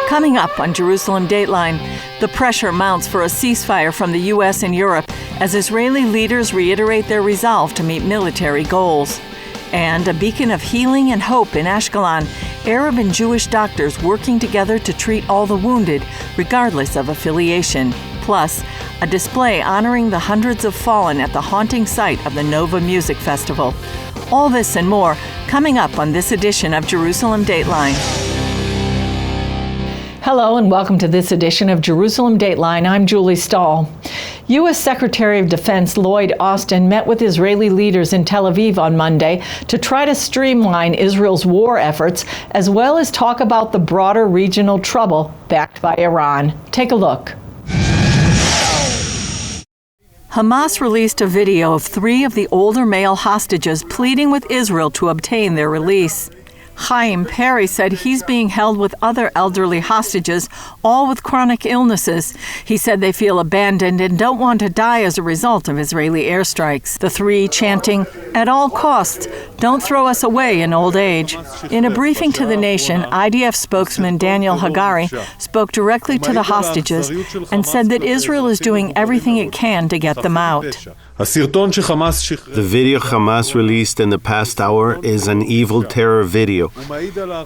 Coming up on Jerusalem Dateline, the pressure mounts for a ceasefire from the U.S. and Europe as Israeli leaders reiterate their resolve to meet military goals. And a beacon of healing and hope in Ascalon, Arab and Jewish doctors working together to treat all the wounded, regardless of affiliation. Plus, a display honoring the hundreds of fallen at the haunting site of the Nova Music Festival. All this and more coming up on this edition of Jerusalem Dateline. Hello and welcome to this edition of Jerusalem Dateline. I'm Julie Stahl. U.S. Secretary of Defense Lloyd Austin met with Israeli leaders in Tel Aviv on Monday to try to streamline Israel's war efforts, as well as talk about the broader regional trouble backed by Iran. Take a look. Hamas released a video of 3 of the older male hostages pleading with Israel to obtain their release. Chaim Perry said he's being held with other elderly hostages, all with chronic illnesses. He said they feel abandoned and don't want to die as a result of Israeli airstrikes. The 3 chanting, "At all costs, don't throw us away in old age." In a briefing to the nation, IDF spokesman Daniel Hagari spoke directly to the hostages and said that Israel is doing everything it can to get them out. The video Hamas released in the past hour is an evil terror video.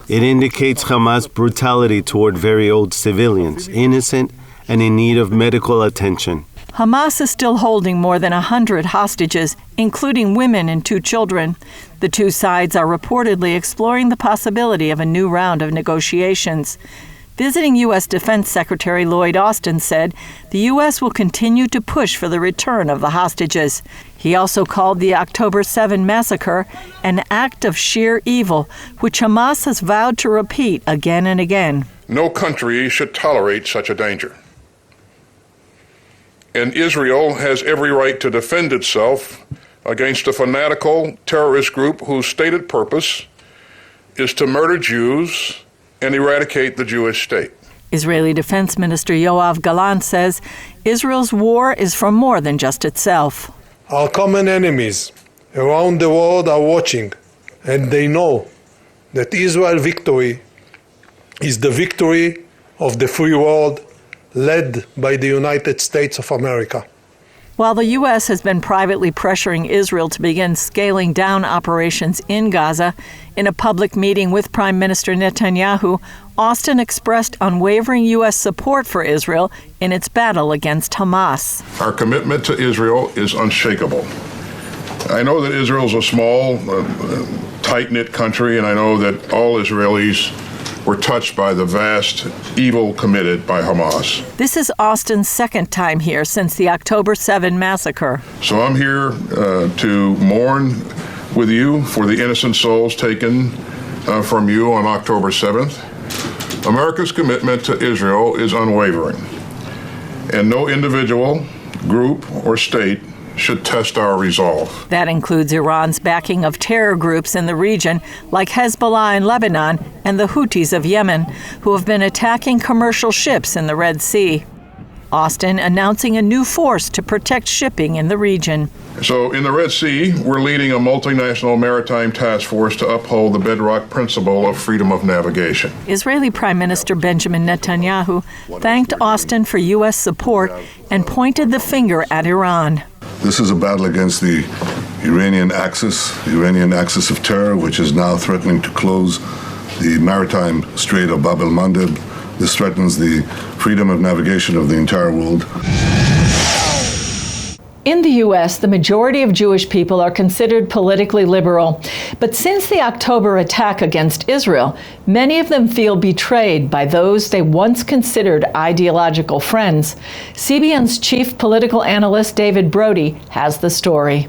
It indicates Hamas' brutality toward very old civilians, innocent and in need of medical attention. Hamas is still holding more than 100 hostages, including women and 2 children. The 2 sides are reportedly exploring the possibility of a new round of negotiations. Visiting U.S. Defense Secretary Lloyd Austin said the U.S. will continue to push for the return of the hostages. He also called the October 7 massacre an act of sheer evil, which Hamas has vowed to repeat again and again. No country should tolerate such a danger. And Israel has every right to defend itself against a fanatical terrorist group whose stated purpose is to murder Jews and eradicate the Jewish state. Israeli Defense Minister Yoav Gallant says Israel's war is for more than just itself. Our common enemies around the world are watching, and they know that Israel's victory is the victory of the free world led by the United States of America. While the U.S. has been privately pressuring Israel to begin scaling down operations in Gaza, in a public meeting with Prime Minister Netanyahu, Austin expressed unwavering U.S. support for Israel in its battle against Hamas. Our commitment to Israel is unshakable. I know that Israel is a small, tight-knit country, and I know that all Israelis were touched by the vast evil committed by Hamas. This is Austin's second time here since the October 7 massacre. So I'm here to mourn with you for the innocent souls taken from you on October 7th. America's commitment to Israel is unwavering, and no individual, group, or state should test our resolve. That includes Iran's backing of terror groups in the region like Hezbollah in Lebanon and the Houthis of Yemen, who have been attacking commercial ships in the Red Sea. Austin announcing a new force to protect shipping in the region. So in the Red Sea, we're leading a multinational maritime task force to uphold the bedrock principle of freedom of navigation. Israeli Prime Minister Benjamin Netanyahu thanked Austin for U.S. support and pointed the finger at Iran. This is a battle against the Iranian axis of terror, which is now threatening to close the maritime Strait of Bab el-Mandeb. This threatens the freedom of navigation of the entire world. In the U.S., the majority of Jewish people are considered politically liberal. But since the October attack against Israel, many of them feel betrayed by those they once considered ideological friends. CBN's chief political analyst David Brody has the story.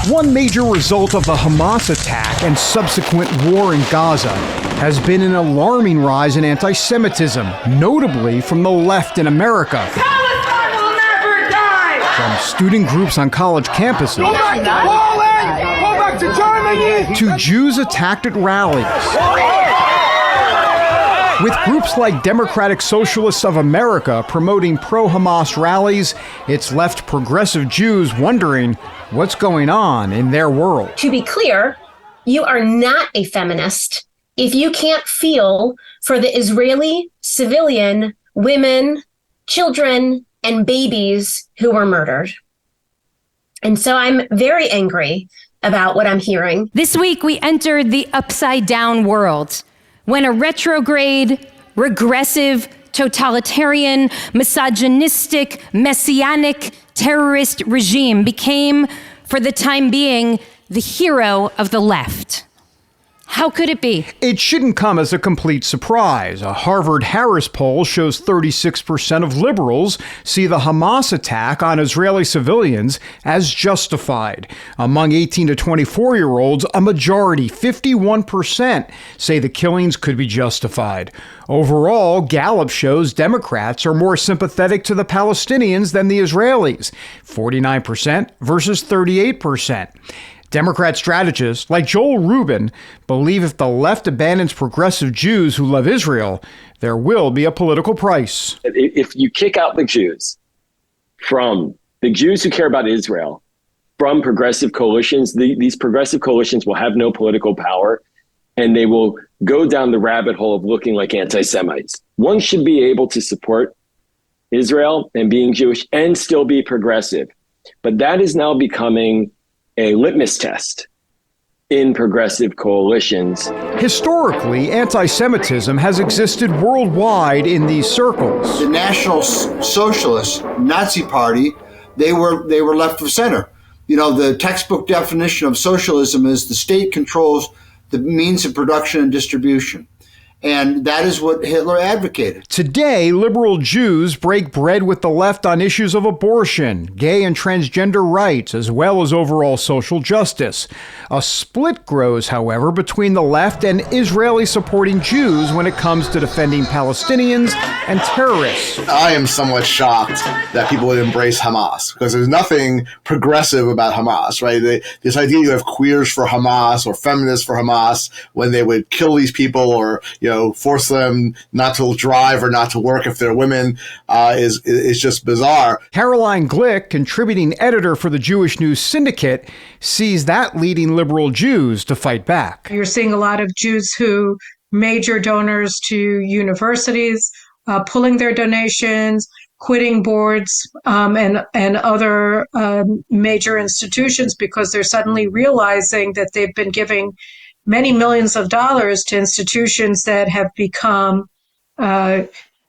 One major result of the Hamas attack and subsequent war in Gaza has been an alarming rise in anti-Semitism, notably from the left in America. Palestine will never die! From student groups on college campuses Go back to Poland! Go back to Germany! to Jews attacked at rallies. With groups like Democratic Socialists of America promoting pro-Hamas rallies, it's left progressive Jews wondering what's going on in their world. To be clear, you are not a feminist if you can't feel for the Israeli civilian women, children, and babies who were murdered. And so I'm very angry about what I'm hearing. This week, we entered the upside-down world when a retrograde, regressive, totalitarian, misogynistic, messianic terrorist regime became, for the time being, the hero of the left. How could it be? It shouldn't come as a complete surprise. A Harvard-Harris poll shows 36% of liberals see the Hamas attack on Israeli civilians as justified. Among 18 to 24-year-olds, a majority, 51%, say the killings could be justified. Overall, Gallup shows Democrats are more sympathetic to the Palestinians than the Israelis, 49% versus 38%. Democrat strategists like Joel Rubin believe if the left abandons progressive Jews who love Israel, there will be a political price. If you kick out the Jews from the Jews who care about Israel from progressive coalitions, these progressive coalitions will have no political power, and they will go down the rabbit hole of looking like anti-Semites. One should be able to support Israel and being Jewish and still be progressive. But that is now becoming a litmus test in progressive coalitions. Historically, anti-Semitism has existed worldwide in these circles. The National Socialist Nazi Party, they were left of center. You know, the textbook definition of socialism is the state controls the means of production and distribution. And that is what Hitler advocated. Today, liberal Jews break bread with the left on issues of abortion, gay and transgender rights, as well as overall social justice. A split grows, however, between the left and Israeli-supporting Jews when it comes to defending Palestinians and terrorists. I am somewhat shocked that people would embrace Hamas, because there's nothing progressive about Hamas, right? This idea you have queers for Hamas or feminists for Hamas when they would kill these people or, force them not to drive or not to work if they're women is just bizarre. Caroline Glick, contributing editor for the Jewish News Syndicate, sees that leading liberal Jews to fight back. You're seeing a lot of Jews who major donors to universities, pulling their donations, quitting boards and other major institutions because they're suddenly realizing that they've been giving many millions of dollars to institutions that have become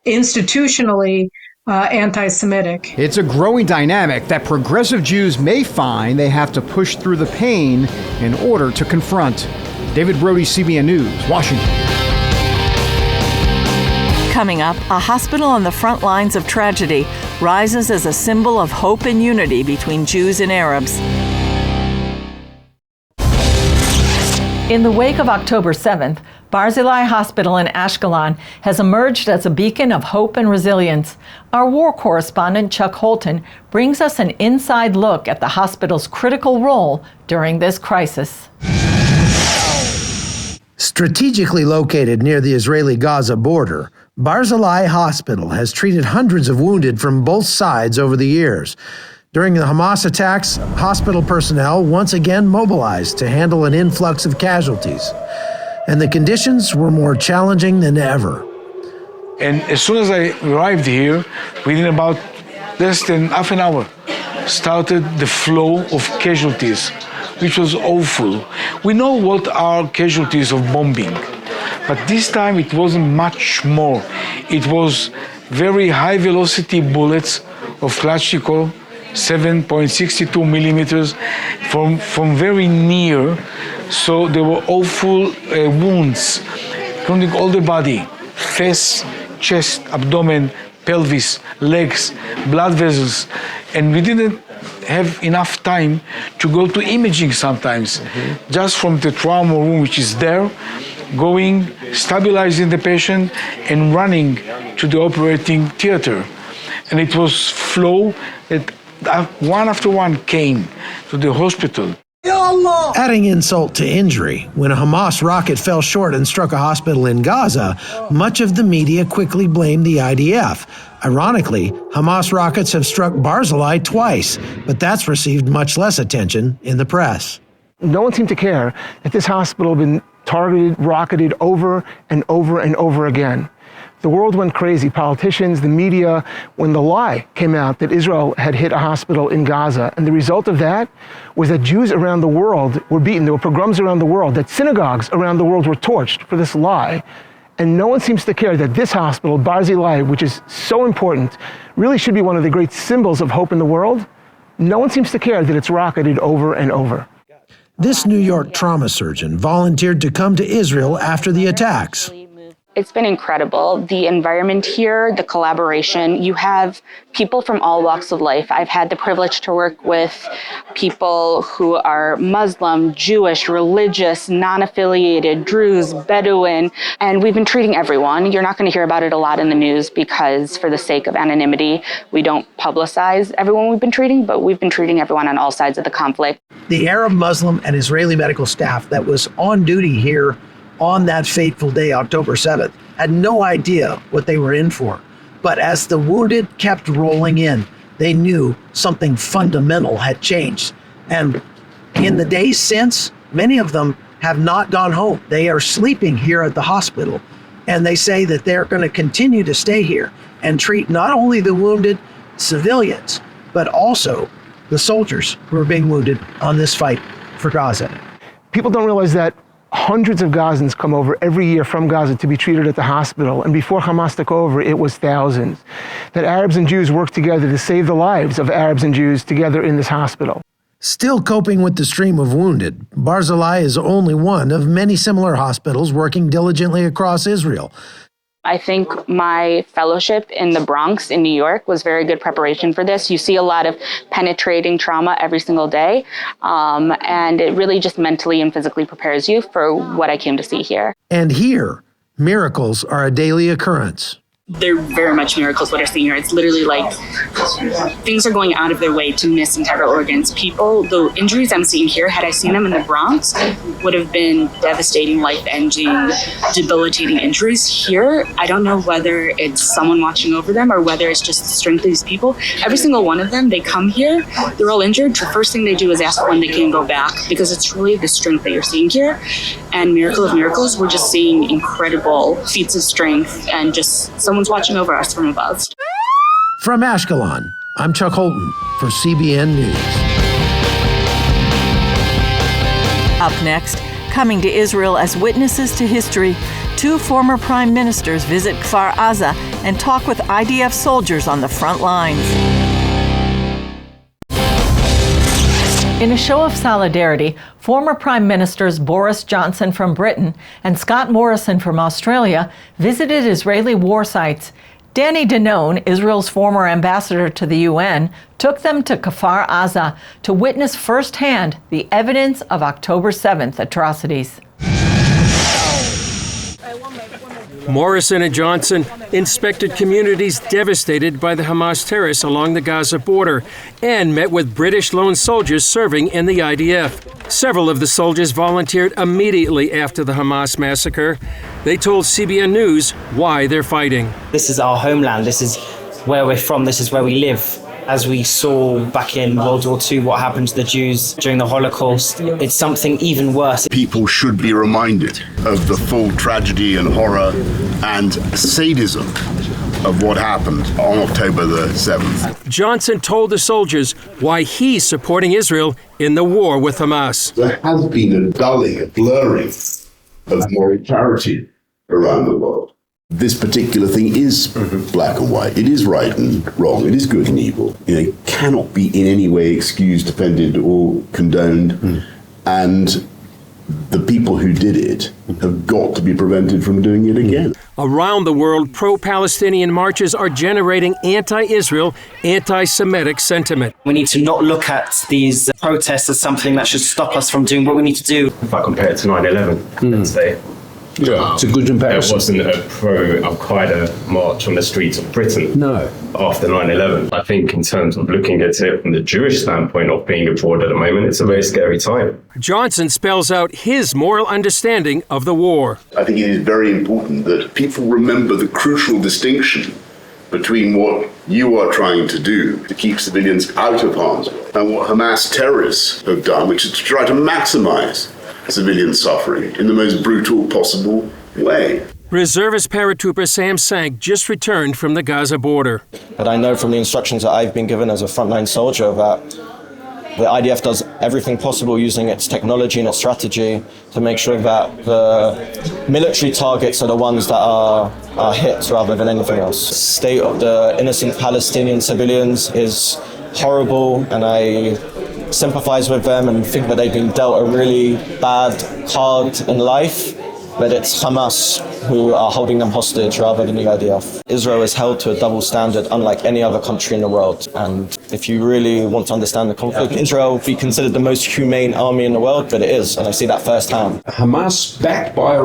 institutionally anti-Semitic. It's a growing dynamic that progressive Jews may find they have to push through the pain in order to confront. David Brody, CBN News, Washington. Coming up, a hospital on the front lines of tragedy rises as a symbol of hope and unity between Jews and Arabs. In the wake of October 7th, Barzeli Hospital in Ascalon has emerged as a beacon of hope and resilience. Our war correspondent, Chuck Holton, brings us an inside look at the hospital's critical role during this crisis. Strategically located near the Israeli-Gaza border, Barzeli Hospital has treated hundreds of wounded from both sides over the years. During the Hamas attacks, hospital personnel once again mobilized to handle an influx of casualties. And the conditions were more challenging than ever. And as soon as I arrived here, within about less than half an hour, started the flow of casualties, which was awful. We know what are casualties of bombing, but this time it wasn't much more. It was very high-velocity bullets of Kalashnikov, 7.62 millimeters from very near. So there were awful wounds, including all the body, face, chest, abdomen, pelvis, legs, blood vessels. And we didn't have enough time to go to imaging sometimes. Just from the trauma room, which is there, going, stabilizing the patient, and running to the operating theater. And it was flow that one after one came to the hospital. Adding insult to injury, when a Hamas rocket fell short and struck a hospital in Gaza, much of the media quickly blamed the IDF. Ironically, Hamas rockets have struck Barzeli twice, but that's received much less attention in the press. No one seemed to care that this hospital had been targeted, rocketed over and over and over again. The world went crazy. Politicians, the media, when the lie came out that Israel had hit a hospital in Gaza. And the result of that was that Jews around the world were beaten. There were pogroms around the world, that synagogues around the world were torched for this lie. And no one seems to care that this hospital, Barzeli, which is so important, really should be one of the great symbols of hope in the world. No one seems to care that it's rocketed over and over. This New York trauma surgeon volunteered to come to Israel after the attacks. It's been incredible. The environment here, the collaboration, you have people from all walks of life. I've had the privilege to work with people who are Muslim, Jewish, religious, non-affiliated, Druze, Bedouin, and we've been treating everyone. You're not going to hear about it a lot in the news because for the sake of anonymity, we don't publicize everyone we've been treating, but we've been treating everyone on all sides of the conflict. The Arab, Muslim, and Israeli medical staff that was on duty here on that fateful day, October 7th, had no idea what they were in for. But as the wounded kept rolling in, they knew something fundamental had changed. And in the days since, many of them have not gone home. They are sleeping here at the hospital. And they say that they're going to continue to stay here and treat not only the wounded civilians, but also the soldiers who are being wounded on this fight for Gaza. People don't realize that hundreds of Gazans come over every year from Gaza to be treated at the hospital. And before Hamas took over, it was thousands. That Arabs and Jews work together to save the lives of Arabs and Jews together in this hospital. Still coping with the stream of wounded, Barzeli is only one of many similar hospitals working diligently across Israel. I think my fellowship in the Bronx in New York was very good preparation for this. You see a lot of penetrating trauma every single day, and it really just mentally and physically prepares you for what I came to see here. And here, miracles are a daily occurrence. They're very much miracles what are seen here. It's literally like things are going out of their way to miss integral organs. People, the injuries I'm seeing here, had I seen them in the Bronx, would have been devastating, life-ending, debilitating injuries. Here, I don't know whether it's someone watching over them or whether it's just the strength of these people. Every single one of them, they come here, they're all injured. The first thing they do is ask when they can go back because it's really the strength that you're seeing here. And miracle of miracles, we're just seeing incredible feats of strength and just someone's watching over us from above. From Ascalon, I'm Chuck Holton for CBN News. Up next, coming to Israel as witnesses to history, two former prime ministers visit Kfar Aza and talk with IDF soldiers on the front lines. In a show of solidarity, former Prime Ministers Boris Johnson from Britain and Scott Morrison from Australia visited Israeli war sites. Danny Danone, Israel's former ambassador to the UN, took them to Kfar Aza to witness firsthand the evidence of October 7th atrocities. Morrison and Johnson inspected communities devastated by the Hamas terrorists along the Gaza border and met with British lone soldiers serving in the IDF. Several of the soldiers volunteered immediately after the Hamas massacre. They told CBN News why they're fighting. This is our homeland. This is where we're from. This is where we live. As we saw back in World War II, what happened to the Jews during the Holocaust, it's something even worse. People should be reminded of the full tragedy and horror and sadism of what happened on October the 7th. Johnson told the soldiers why he's supporting Israel in the war with Hamas. There has been a dulling, a blurring of moral clarity around the world. This particular thing is black and white. It is right and wrong. It is good and evil. It cannot be in any way excused, defended, or condoned. And the people who did it have got to be prevented from doing it again. Around the world, pro-Palestinian marches are generating anti-Israel, anti-Semitic sentiment. We need to not look at these protests as something that should stop us from doing what we need to do. If I compare it to 9/11, let's say, Yeah, it's a good comparison. There wasn't a pro-Al-Qaeda march on the streets of Britain. No. After 9/11. I think in terms of looking at it from the Jewish standpoint of being abroad at the moment, it's a very scary time. Johnson spells out his moral understanding of the war. I think it is very important that people remember the crucial distinction between what you are trying to do to keep civilians out of harm's way and what Hamas terrorists have done, which is to try to maximize civilian suffering in the most brutal possible way. Reservist paratrooper Sam Sank just returned from the Gaza border. But I know from the instructions that I've been given as a frontline soldier that the IDF does everything possible using its technology and its strategy to make sure that the military targets are the ones that are hit rather than anything else. The state of the innocent Palestinian civilians is horrible, and I sympathize with them and think that they've been dealt a really bad card in life, but it's Hamas who are holding them hostage rather than the IDF. Israel is held to a double standard unlike any other country in the world, and if you really want to understand the conflict, Israel will be considered the most humane army in the world, but it is, and I see that firsthand. Hamas backed by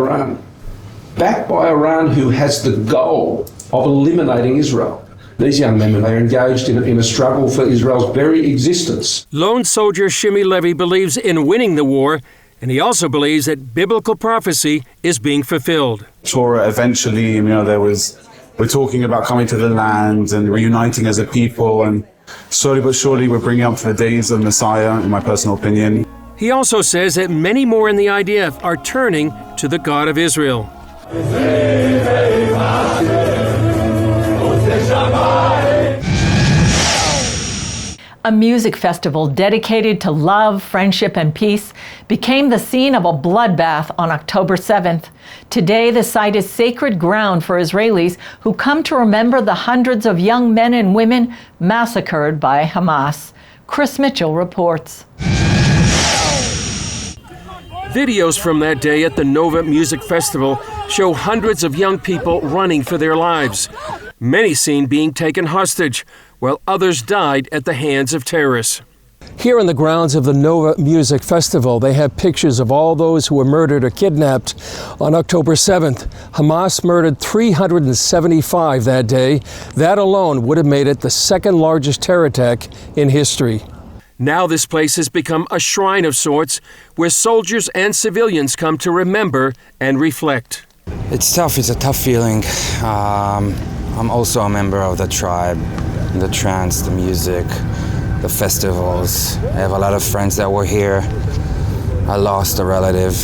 Iran, who has the goal of eliminating Israel. These young men, they are engaged in a struggle for Israel's very existence. Lone soldier Shimi Levy believes in winning the war, and he also believes that biblical prophecy is being fulfilled. Torah eventually, we're talking about coming to the land and reuniting as a people, and slowly but surely we're bringing up the days of Messiah, in my personal opinion. He also says that many more in the IDF are turning to the God of Israel. A music festival dedicated to love, friendship, and peace became the scene of a bloodbath on October 7th. Today, the site is sacred ground for Israelis who come to remember the hundreds of young men and women massacred by Hamas. Chris Mitchell reports. Videos from that day at the Nova Music Festival show hundreds of young people running for their lives. Many seen being taken hostage, while others died at the hands of terrorists. Here on the grounds of the Nova Music Festival, they have pictures of all those who were murdered or kidnapped on October 7th. Hamas murdered 375 that day. That alone would have made it the second largest terror attack in history. Now this place has become a shrine of sorts where soldiers and civilians come to remember and reflect. It's tough. It's a tough feeling. I'm also a member of the tribe, the trance, the music, the festivals. I have a lot of friends that were here. I lost a relative.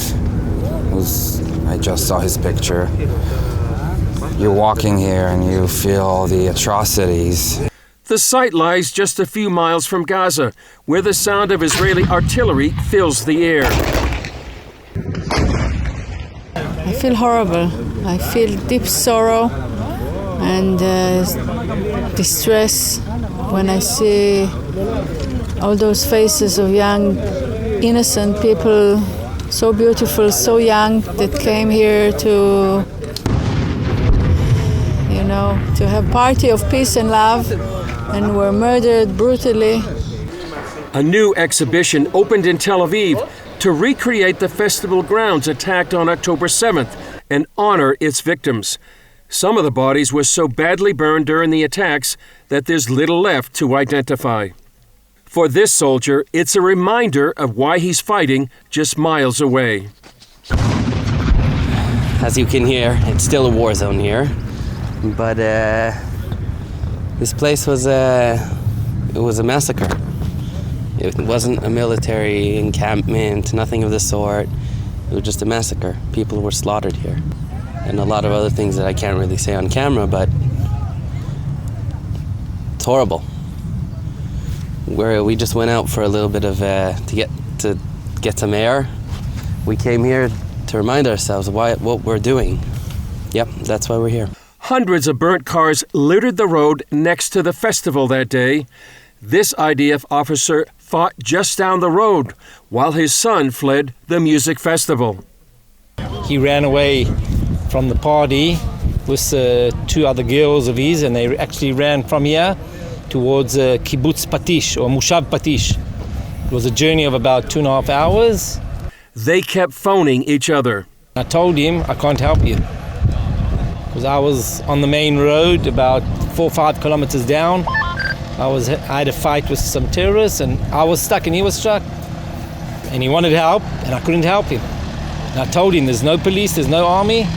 I just saw his picture. You're walking here and you feel all the atrocities. The site lies just a few miles from Gaza, where the sound of Israeli artillery fills the air. I feel horrible. I feel deep sorrow and distress when I see all those faces of young, innocent people, so beautiful, so young, that came here to have party of peace and love, and were murdered brutally. A new exhibition opened in Tel Aviv to recreate the festival grounds attacked on October 7th and honor its victims. Some of the bodies were so badly burned during the attacks that there's little left to identify. For this soldier, it's a reminder of why he's fighting just miles away. As you can hear, it's still a war zone here, but this place was a massacre. It wasn't a military encampment, nothing of the sort. It was just a massacre. People were slaughtered here. And a lot of other things that I can't really say on camera, but it's horrible. We just went out for a little bit of to get some air. We came here to remind ourselves of what we're doing. Yep, that's why we're here. Hundreds of burnt cars littered the road next to the festival that day. This IDF officer fought just down the road while his son fled the music festival. He ran away from the party with two other girls of his, and they actually ran from here towards Kibbutz Patish or Mushav Patish. It was a journey of about 2.5 hours. They kept phoning each other. I told him I can't help you because I was on the main road about 4 or 5 kilometers down. I had a fight with some terrorists and I was stuck and he was stuck. And he wanted help and I couldn't help him. And I told him there's no police, there's no army.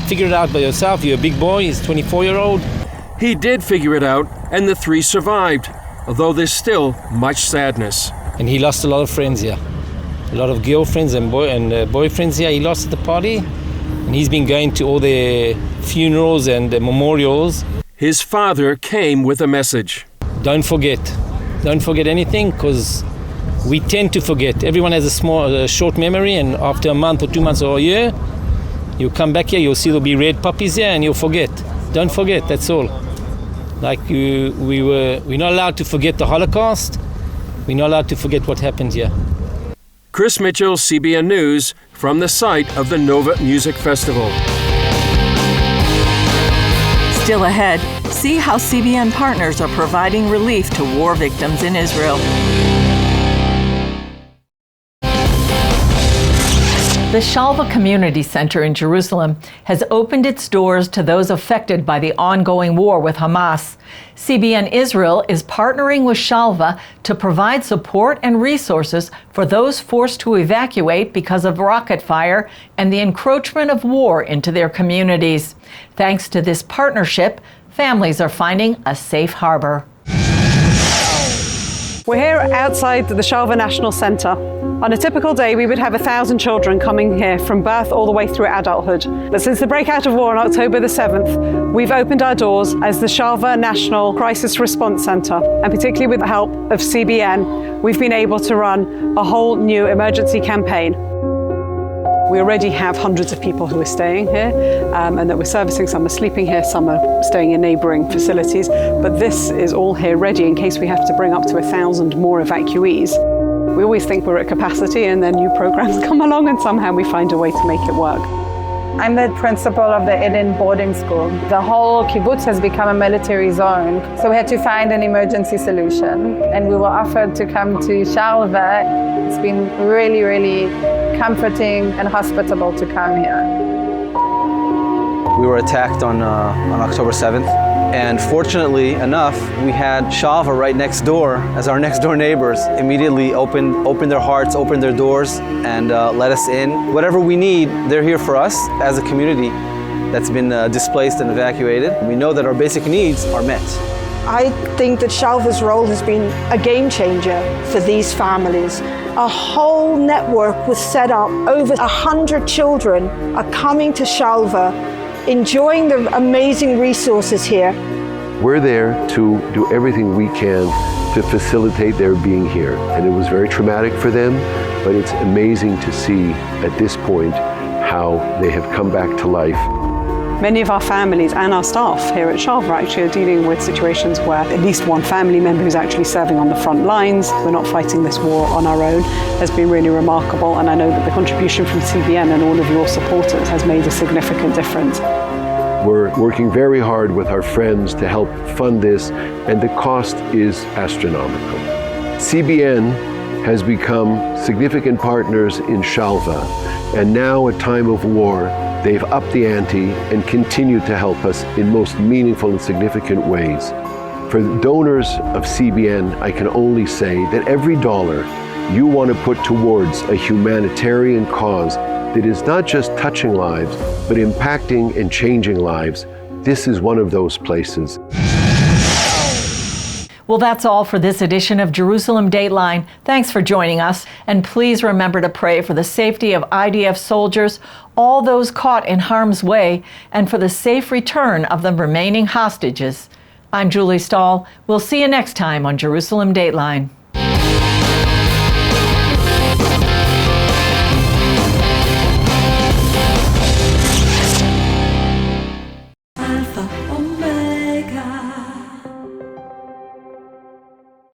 Figure it out by yourself. You're a big boy. He's 24-year-old. He did figure it out, and the 3 survived, although there's still much sadness. And he lost a lot of friends here. A lot of girlfriends and boyfriends here he lost at the party. And he's been going to all their funerals and memorials. His father came with a message. Don't forget. Don't forget anything, because we tend to forget. Everyone has a short memory, and after a month or 2 months or a year, you'll come back here, you'll see there'll be red puppies here, and you'll forget. Don't forget, that's all. Like we're not allowed to forget the Holocaust. We're not allowed to forget what happened here. Chris Mitchell, CBN News, from the site of the Nova Music Festival. Still ahead, see how CBN partners are providing relief to war victims in Israel. The Shalva Community Center in Jerusalem has opened its doors to those affected by the ongoing war with Hamas. CBN Israel is partnering with Shalva to provide support and resources for those forced to evacuate because of rocket fire and the encroachment of war into their communities. Thanks to this partnership, families are finding a safe harbor. We're here outside the Shalva National Center. On a typical day, we would have 1,000 children coming here from birth all the way through adulthood. But since the breakout of war on October the 7th, we've opened our doors as the Shalva National Crisis Response Center. And particularly with the help of CBN, we've been able to run a whole new emergency campaign. We already have hundreds of people who are staying here and that we're servicing. Some are sleeping here, some are staying in neighboring facilities. But this is all here ready in case we have to bring up to 1,000 more evacuees. We always think we're at capacity and then new programs come along and somehow we find a way to make it work. I'm the principal of the Eden boarding school. The whole kibbutz has become a military zone, so we had to find an emergency solution, and we were offered to come to Shalva. It's been really, really comforting and hospitable to come here. We were attacked on October 7th, and fortunately enough, we had Shalva right next door as our next door neighbors. Immediately opened their hearts, opened their doors, and let us in. Whatever we need, they're here for us as a community that's been displaced and evacuated. We know that our basic needs are met. I think that Shalva's role has been a game changer for these families. A whole network was set up. Over 100 children are coming to Shalva, enjoying the amazing resources here. We're there to do everything we can to facilitate their being here. And it was very traumatic for them, but it's amazing to see at this point how they have come back to life. Many of our families and our staff here at Shalva actually are dealing with situations where at least one family member who's actually serving on the front lines, we're not fighting this war on our own, has been really remarkable. And I know that the contribution from CBN and all of your supporters has made a significant difference. We're working very hard with our friends to help fund this, and the cost is astronomical. CBN has become significant partners in Shalva, and now at time of war, they've upped the ante and continue to help us in most meaningful and significant ways. For the donors of CBN, I can only say that every dollar you want to put towards a humanitarian cause that is not just touching lives, but impacting and changing lives, this is one of those places. Well, that's all for this edition of Jerusalem Dateline. Thanks for joining us. And please remember to pray for the safety of IDF soldiers, all those caught in harm's way, and for the safe return of the remaining hostages. I'm Julie Stahl. We'll see you next time on Jerusalem Dateline.